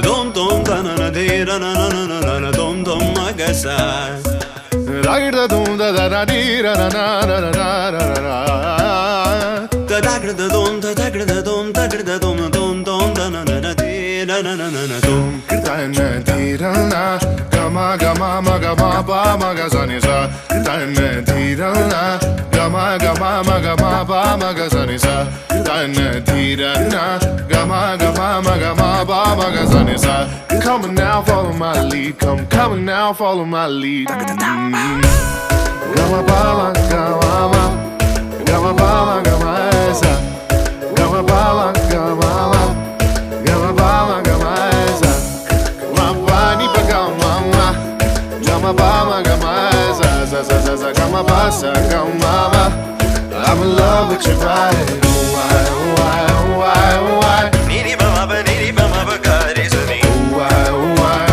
Dom dom da na na de na na na na na na dom dom magasa. Ragda dum da da da di ra na na na na na na. Da da gra da dom da da gra da dom da gra da dom dom dom da na na na de na na na na na dom. Da na di ra na ga ma ma ga ma ba ga sa ni sa. Da na di ra na ga ma ba ga sa ni sa. Da na di ra na ga ma ba ga sa ni sa. Come on now, follow my lead. Come on now, follow my lead. Ga ma ba ga ma ga ma ba ga ma sa. Ga ma ba ga ma ga ma ba ga ma sa. Ma ba ni pa ga ma ga ma ba ga ma sa sa ga ma ba sa ga ma. I'm in love with your body. Why? Niri ba ma ba ga re sa ni. Why?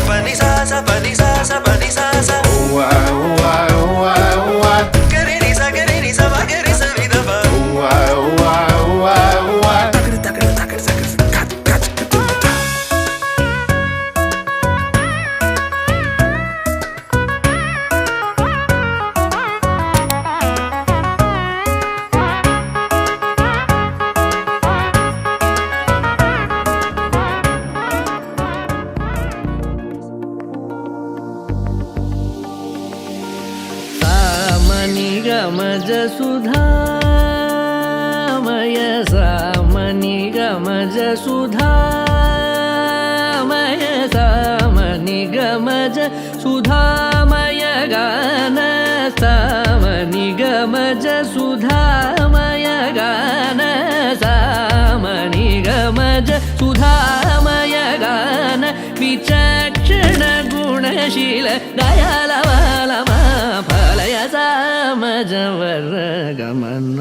Pa ni sa sa pa ni sa sa pa ni sa sa. Why? Ga re ni sa ba ga re sa ni da ba. Why? गमज Sudhamay सामनि गमज सुधामय सामनि गमज सुधामय गान सामनि गमज सुधामय गान सामनि गमज सुधामय गान विचक्षण गुणशील दयालवालमा फलय सामजवर गमन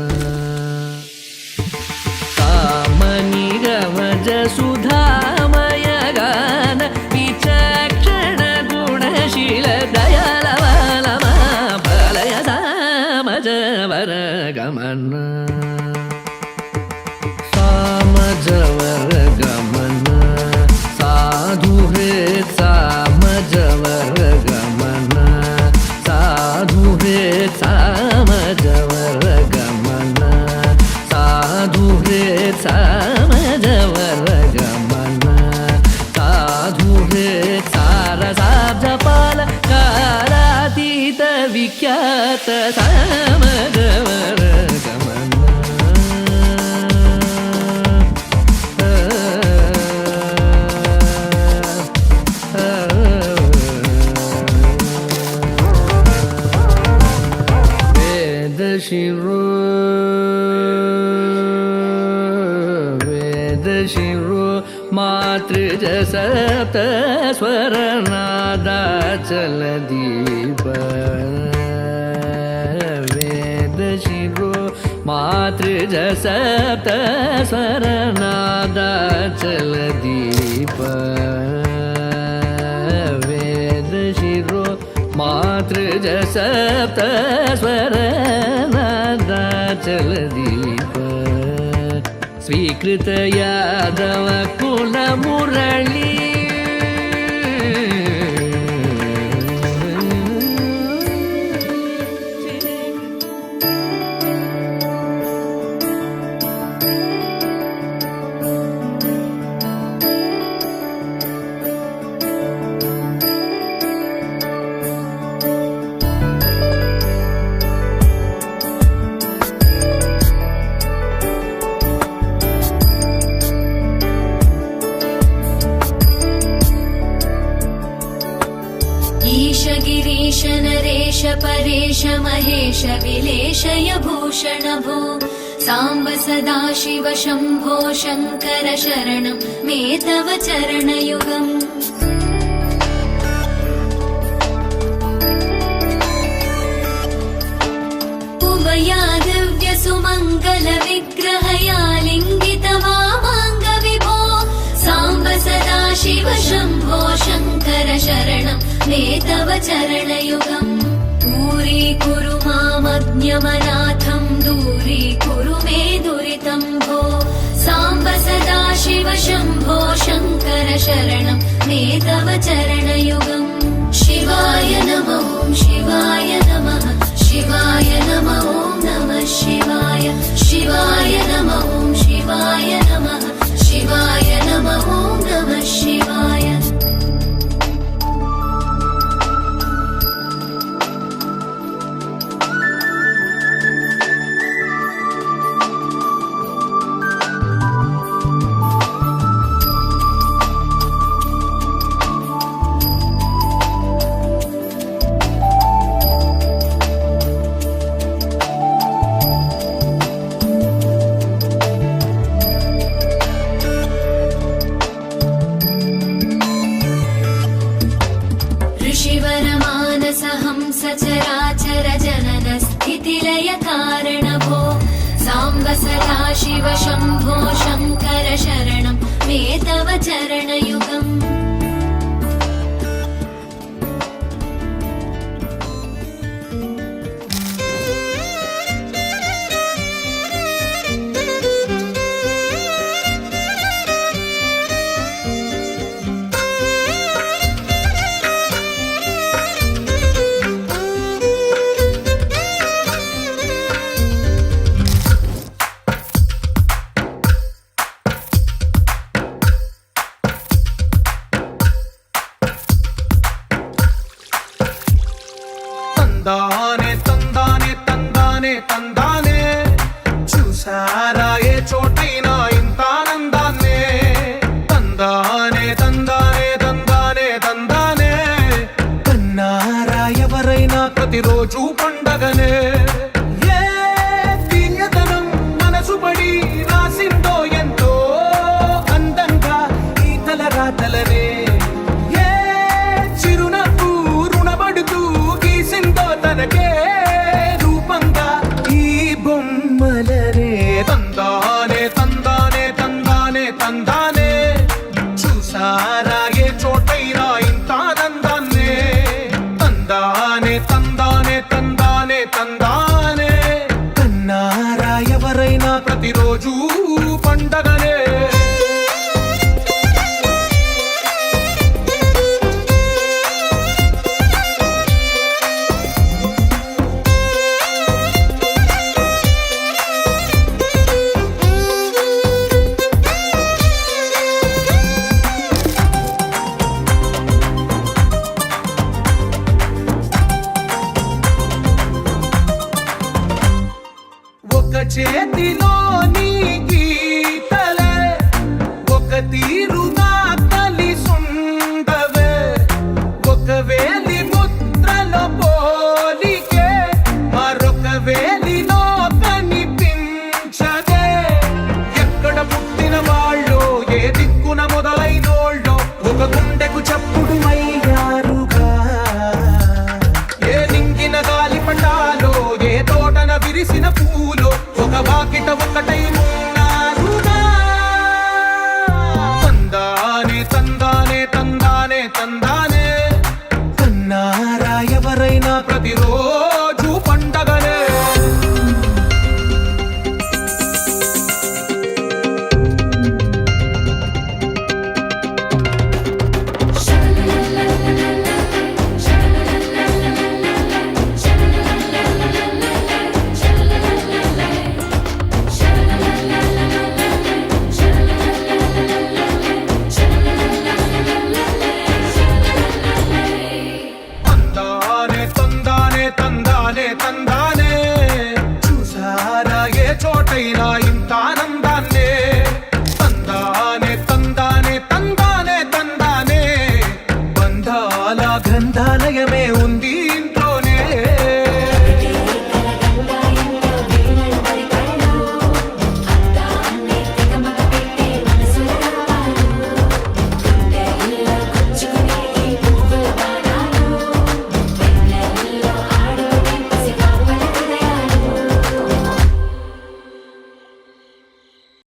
सामनि गमज सुधामय गान विचक्षण गुणशील दयालवालमा फलय सामजवर गमन सामजवर गमन साधु हे सामजवर गमन साधु हे सामजवर गमन साधु हे सामजवर गमन साधु हे सारसाब्जपाल कारातीत विख्यात सामजवर गमन वेद शिरो मातृज सप्त स्वर नादाचल दीप वेद शिरो मातृज सप्त स्वर नादाचल दीप वेद शिरो मातृज सप्त स्वर नादाचल दीप स्वीकृत यादव कुल मुरली गिरीश नरेश परेश महेश विलेशय भूषण भो साम्ब सदाशिव शम्भो शङ्कर शरणं मे तव चरणयुगम् उभया दिव्य सुमङ्गल विग्रहया लिङ्गित वामाङ्ग विभो साम्ब सदाशिव शम्भो शङ्कर शरणं मे तव चरणयुगम् दूरीकुरु मामज्ञमनाथं दूरीकुरु मे दुरितं भो साम्ब साम्ब सदाशिव शम्भो शङ्कर शरणं मे तव चरणयुगम् शिवाय नमः ॐ शिवाय नमः शिवाय नमः ॐ नमः शिवाय शिवाय नमः ॐ शिवाय नमः शिवाय नमः ॐ नमः शिवाय सचराचर जनन स्थितिलय कारणभो साम्ब सदाशिव शम्भो शङ्कर शरणं मे तव चरणयुगम् తందానే తందానే తందానే తందానే చూసారా ఏ చోటైనా ఇంత ఆనందాన్నే తందానే తందానే తందానే తందానే కన్నారా ఎవరైనా ప్రతిరోజు పండగనే ఏ తీయదనం మనసు పడి రాసిందో ఎంతో అందంగా ఈ తలరాతలనే తనకే రూపంగా ఈ బొమ్మలనే తందానే తందానే తందానే తందానే చూసారా ఏ చోటైనా ఇంత ఆనందాన్నే తందానే తందానే తందానే తందానే కన్నారా ఎవరైనా ప్రతిరోజు పండగనే చేతిలో నీ గీతలే ఒక తీరుగా కలిసుండవే ఒక వేలి ముద్రలో పోలికే మరొక వేలిలో కనిపించదే ఎక్కడ పుట్టిన వాళ్ళు ఏ దిక్కున మొదలైనోళ్ళో ఒక గుండెకు చప్పుడు అయ్యారుగా ఏ నింగిన గాలి పండాలో ఏ తోటన విరిసిన పూలో ఒక వాకిట ఒకటై ఉన్నారుగా తందానే తందానే తందానే తందానే కన్నారా ఎవరైనా ప్రతిరోజు పండగనే తందానే తందానే చూసారా ఏ చోటైనా ఇంత ఆనందాన్నే తందానే తందానే తందానే తందానే బంధాల గ్రంథాలయ